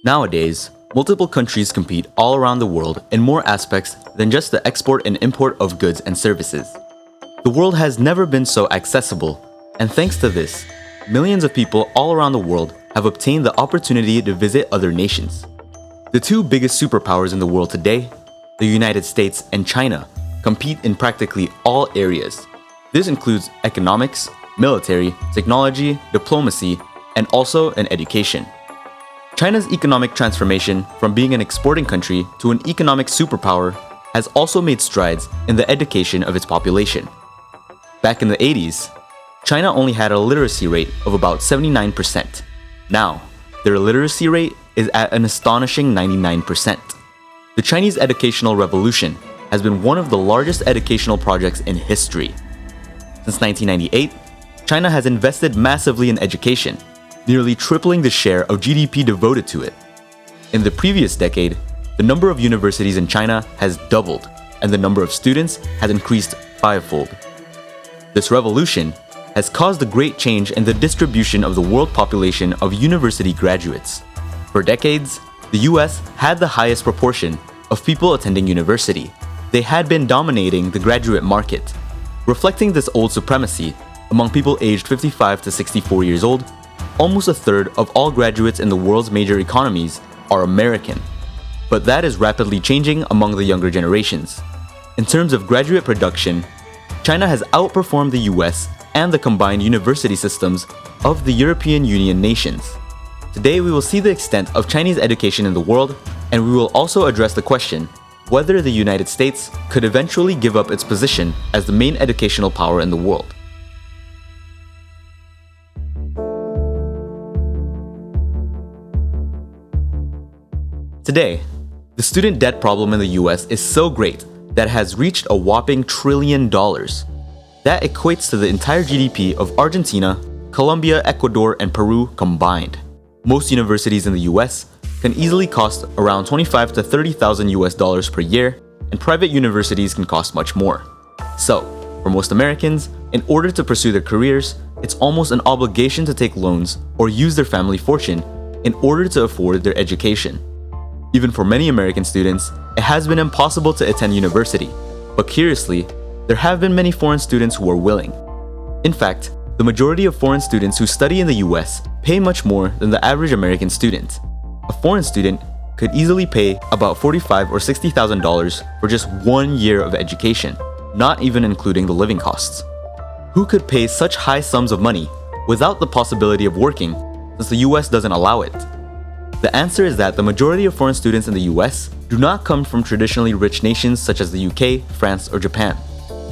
Nowadays, multiple countries compete all around the world in more aspects than just the export and import of goods and services. The world has never been so accessible, and thanks to this, millions of people all around the world have obtained the opportunity to visit other nations. The two biggest superpowers in the world today, the United States and China, compete in practically all areas. This includes economics, military, technology, diplomacy, and also in education. China's economic transformation from being an exporting country to an economic superpower has also made strides in the education of its population. Back in the 80s, China only had a literacy rate of about 79%. Now, their literacy rate is at an astonishing 99%. The Chinese educational revolution has been one of the largest educational projects in history. Since 1998, China has invested massively in education, nearly tripling the share of GDP devoted to it. In the previous decade, the number of universities in China has doubled, and the number of students has increased fivefold. This revolution has caused a great change in the distribution of the world population of university graduates. For decades, the US had the highest proportion of people attending university. They had been dominating the graduate market. Reflecting this old supremacy, among people aged 55 to 64 years old, almost a third of all graduates in the world's major economies are American. But that is rapidly changing among the younger generations. In terms of graduate production, China has outperformed the US and the combined university systems of the European Union nations. Today we will see the extent of Chinese education in the world, and we will also address the question whether the United States could eventually give up its position as the main educational power in the world. Today, the student debt problem in the US is so great that it has reached a whopping $1 trillion. That equates to the entire GDP of Argentina, Colombia, Ecuador, and Peru combined. Most universities in the US can easily cost around $25,000 to $30,000 per year, and private universities can cost much more. So, for most Americans, in order to pursue their careers, it's almost an obligation to take loans or use their family fortune in order to afford their education. Even for many American students, it has been impossible to attend university, but curiously, there have been many foreign students who are willing. In fact, the majority of foreign students who study in the US pay much more than the average American student. A foreign student could easily pay about $45,000 or $60,000 for just 1 year of education, not even including the living costs. Who could pay such high sums of money without the possibility of working, since the US doesn't allow it? The answer is that the majority of foreign students in the US do not come from traditionally rich nations such as the UK, France, or Japan.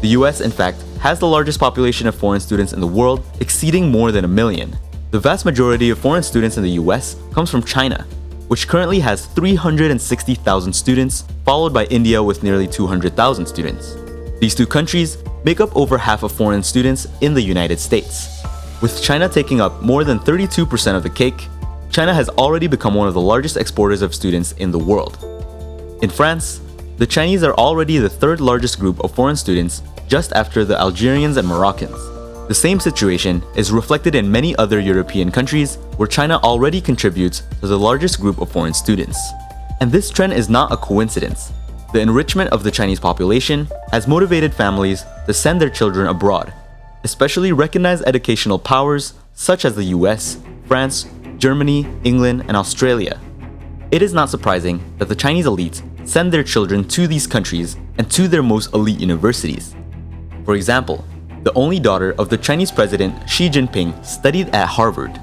The US, in fact, has the largest population of foreign students in the world, exceeding more than 1 million. The vast majority of foreign students in the US comes from China, which currently has 360,000 students, followed by India with nearly 200,000 students. These two countries make up over half of foreign students in the United States. With China taking up more than 32% of the cake, China has already become one of the largest exporters of students in the world. In France, the Chinese are already the third largest group of foreign students, just after the Algerians and Moroccans. The same situation is reflected in many other European countries where China already contributes to the largest group of foreign students. And this trend is not a coincidence. The enrichment of the Chinese population has motivated families to send their children abroad, especially recognized educational powers such as the US, France, Germany, England, and Australia. It is not surprising that the Chinese elite send their children to these countries and to their most elite universities. For example, the only daughter of the Chinese president Xi Jinping studied at Harvard.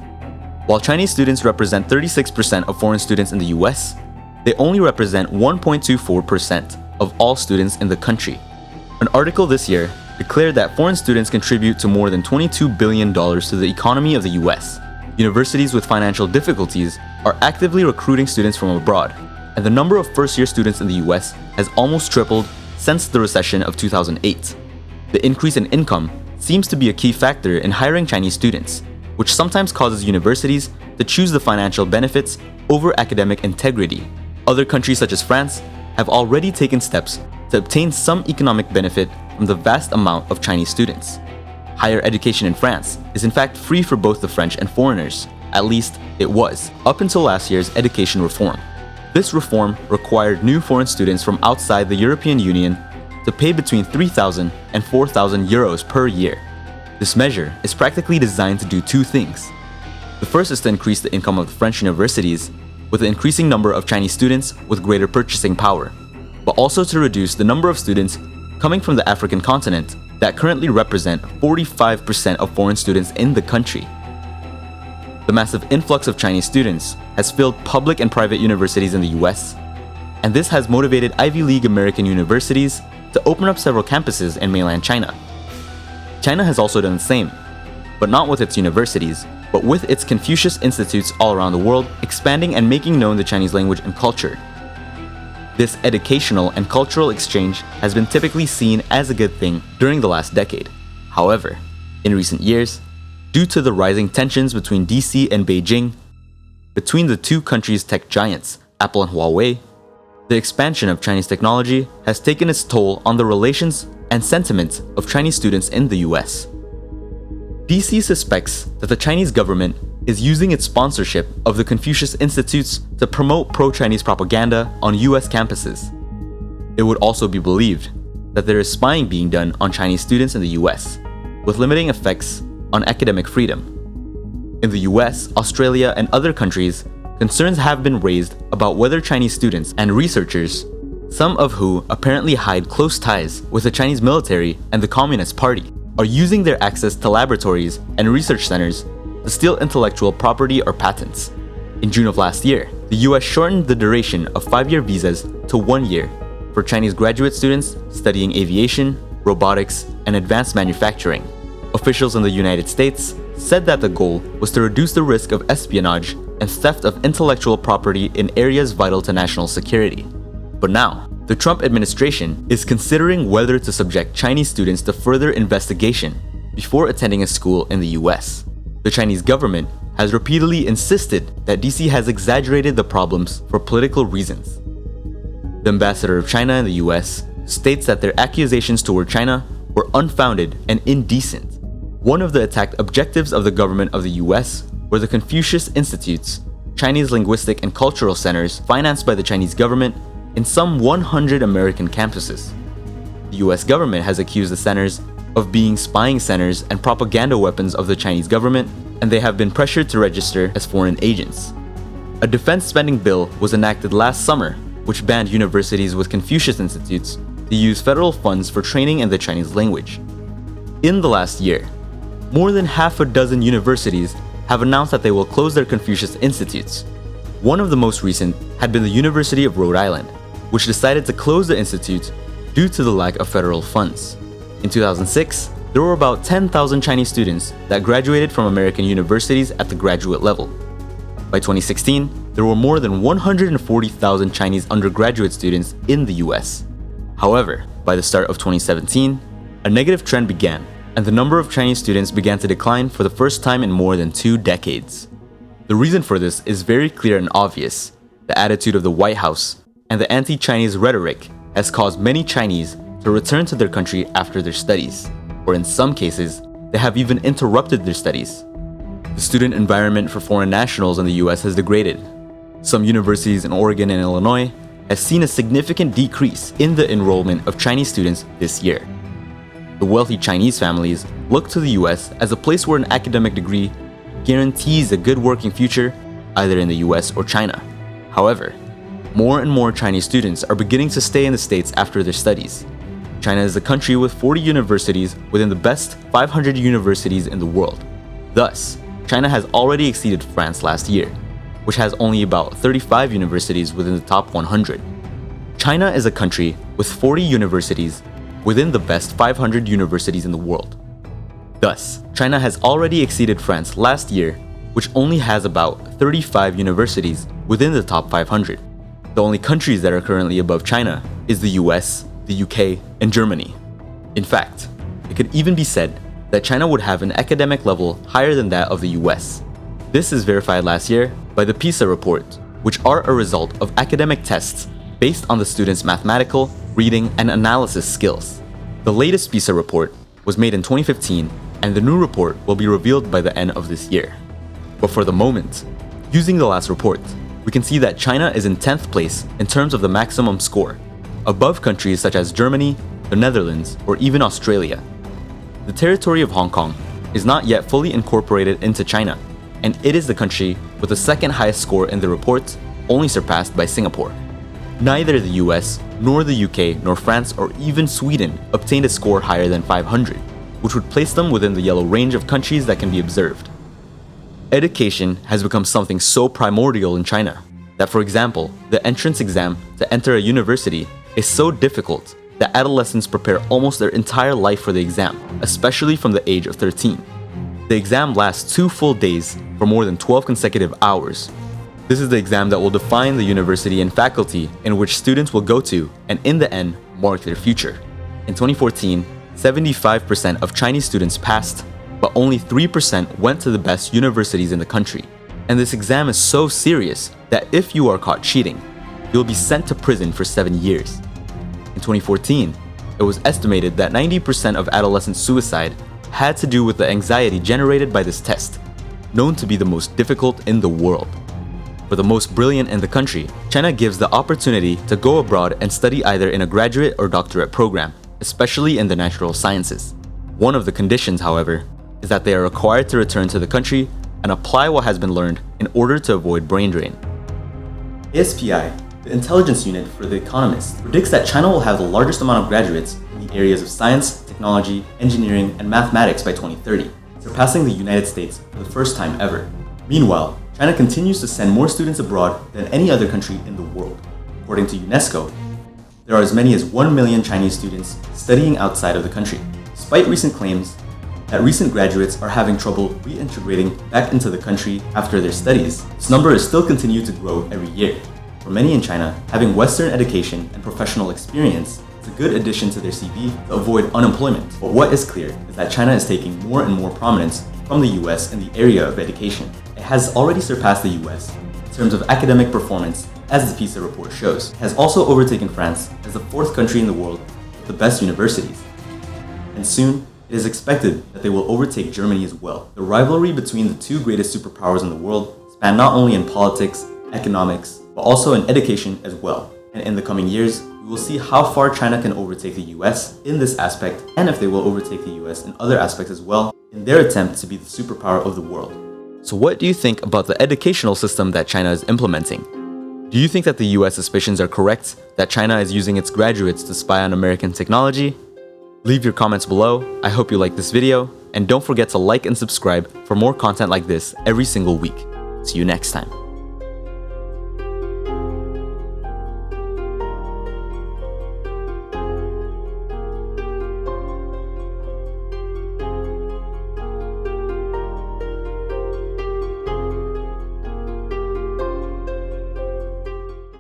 While Chinese students represent 36% of foreign students in the US, they only represent 1.24% of all students in the country. An article this year declared that foreign students contribute to more than $22 billion to the economy of the US. Universities with financial difficulties are actively recruiting students from abroad, and the number of first-year students in the US has almost tripled since the recession of 2008. The increase in income seems to be a key factor in hiring Chinese students, which sometimes causes universities to choose the financial benefits over academic integrity. Other countries such as France have already taken steps to obtain some economic benefit from the vast amount of Chinese students. Higher education in France is in fact free for both the French and foreigners, At least, it was, up until last year's education reform. This reform required new foreign students from outside the European Union to pay between 3,000 and 4,000 euros per year. This measure is practically designed to do two things. The first is to increase the income of the French universities with an increasing number of Chinese students with greater purchasing power, but also to reduce the number of students coming from the African continent that currently represent 45% of foreign students in the country. The massive influx of Chinese students has filled public and private universities in the US, and this has motivated Ivy League American universities to open up several campuses in mainland China. China has also done the same, but not with its universities, but with its Confucius institutes all around the world, expanding and making known the Chinese language and culture. This educational and cultural exchange has been typically seen as a good thing during the last decade. However, in recent years, due to the rising tensions between DC and Beijing, between the two countries' tech giants, Apple and Huawei, the expansion of Chinese technology has taken its toll on the relations and sentiment of Chinese students in the US. DC suspects that the Chinese government is using its sponsorship of the Confucius Institutes to promote pro-Chinese propaganda on US campuses. It would also be believed that there is spying being done on Chinese students in the US, with limiting effects on academic freedom. In the US, Australia, and other countries, concerns have been raised about whether Chinese students and researchers, some of who apparently hide close ties with the Chinese military and the Communist Party, are using their access to laboratories and research centers to steal intellectual property or patents. In June of last year, the US shortened the duration of 5-year visas to 1 year for Chinese graduate students studying aviation, robotics, and advanced manufacturing. Officials in the United States said that the goal was to reduce the risk of espionage and theft of intellectual property in areas vital to national security. But now, the Trump administration is considering whether to subject Chinese students to further investigation before attending a school in the US. The Chinese government has repeatedly insisted that DC has exaggerated the problems for political reasons. The ambassador of China in the US states that their accusations toward China were unfounded and indecent. One of the attacked objectives of the government of the US were the Confucius Institutes, Chinese linguistic and cultural centers financed by the Chinese government in some 100 American campuses. The US government has accused the centers of being spying centers and propaganda weapons of the Chinese government, and they have been pressured to register as foreign agents. A defense spending bill was enacted last summer, which banned universities with Confucius Institutes to use federal funds for training in the Chinese language. In the last year, more than half a dozen universities have announced that they will close their Confucius Institutes. One of the most recent had been the University of Rhode Island, which decided to close the institute due to the lack of federal funds. In 2006, there were about 10,000 Chinese students that graduated from American universities at the graduate level. By 2016, there were more than 140,000 Chinese undergraduate students in the US. However, by the start of 2017, a negative trend began, and the number of Chinese students began to decline for the first time in more than 2 decades. The reason for this is very clear and obvious. The attitude of the White House and the anti-Chinese rhetoric has caused many Chinese to return to their country after their studies, or in some cases, they have even interrupted their studies. The student environment for foreign nationals in the US has degraded. Some universities in Oregon and Illinois have seen a significant decrease in the enrollment of Chinese students this year. The wealthy Chinese families look to the US as a place where an academic degree guarantees a good working future, either in the US or China. However, more and more Chinese students are beginning to stay in the States after their studies. China is a country with 40 universities within the best 500 universities in the world. Thus, China has already exceeded France last year, which has only about 35 universities within the top 100. China is a country with 40 universities within the best 500 universities in the world. Thus, China has already exceeded France last year, which only has about 35 universities within the top 500. The only countries that are currently above China is the US, the UK, and Germany. In fact, it could even be said that China would have an academic level higher than that of the US. This is verified last year by the PISA report, which are a result of academic tests based on the students' mathematical, reading, and analysis skills. The latest PISA report was made in 2015, and the new report will be revealed by the end of this year. But for the moment, using the last report, we can see that China is in 10th place in terms of the maximum score, above countries such as Germany, the Netherlands, or even Australia. The territory of Hong Kong is not yet fully incorporated into China, and it is the country with the second highest score in the report, only surpassed by Singapore. Neither the US, nor the UK, nor France, or even Sweden obtained a score higher than 500, which would place them within the yellow range of countries that can be observed. Education has become something so primordial in China that, for example, the entrance exam to enter a university is so difficult that adolescents prepare almost their entire life for the exam, especially from the age of 13. The exam lasts 2 full days for more than 12 consecutive hours. This is the exam that will define the university and faculty in which students will go to and in the end, mark their future. In 2014, 75% of Chinese students passed, but only 3% went to the best universities in the country. And this exam is so serious that if you are caught cheating, you'll be sent to prison for 7 years. In 2014, it was estimated that 90% of adolescent suicide had to do with the anxiety generated by this test, known to be the most difficult in the world. For the most brilliant in the country, China gives the opportunity to go abroad and study either in a graduate or doctorate program, especially in the natural sciences. One of the conditions, however, is that they are required to return to the country and apply what has been learned in order to avoid brain drain. ASPI, the intelligence unit for The Economist, predicts that China will have the largest amount of graduates in the areas of science, technology, engineering, and mathematics by 2030, surpassing the United States for the first time ever. Meanwhile, China continues to send more students abroad than any other country in the world. According to UNESCO, there are as many as 1 million Chinese students studying outside of the country, despite recent claims that recent graduates are having trouble reintegrating back into the country after their studies. This number is still continuing to grow every year. For many in China, having Western education and professional experience is a good addition to their CV to avoid unemployment. But what is clear is that China is taking more and more prominence from the US in the area of education. It has already surpassed the US in terms of academic performance, as the PISA report shows. It has also overtaken France as the 4th country in the world with the best universities. And soon, it is expected that they will overtake Germany as well. The rivalry between the two greatest superpowers in the world span not only in politics, economics, but also in education as well. And in the coming years, we will see how far China can overtake the US in this aspect, and if they will overtake the US in other aspects as well, in their attempt to be the superpower of the world. So what do you think about the educational system that China is implementing? Do you think that the US suspicions are correct, that China is using its graduates to spy on American technology? Leave your comments below. I hope you like this video, and don't forget to like and subscribe for more content like this every single week. See you next time.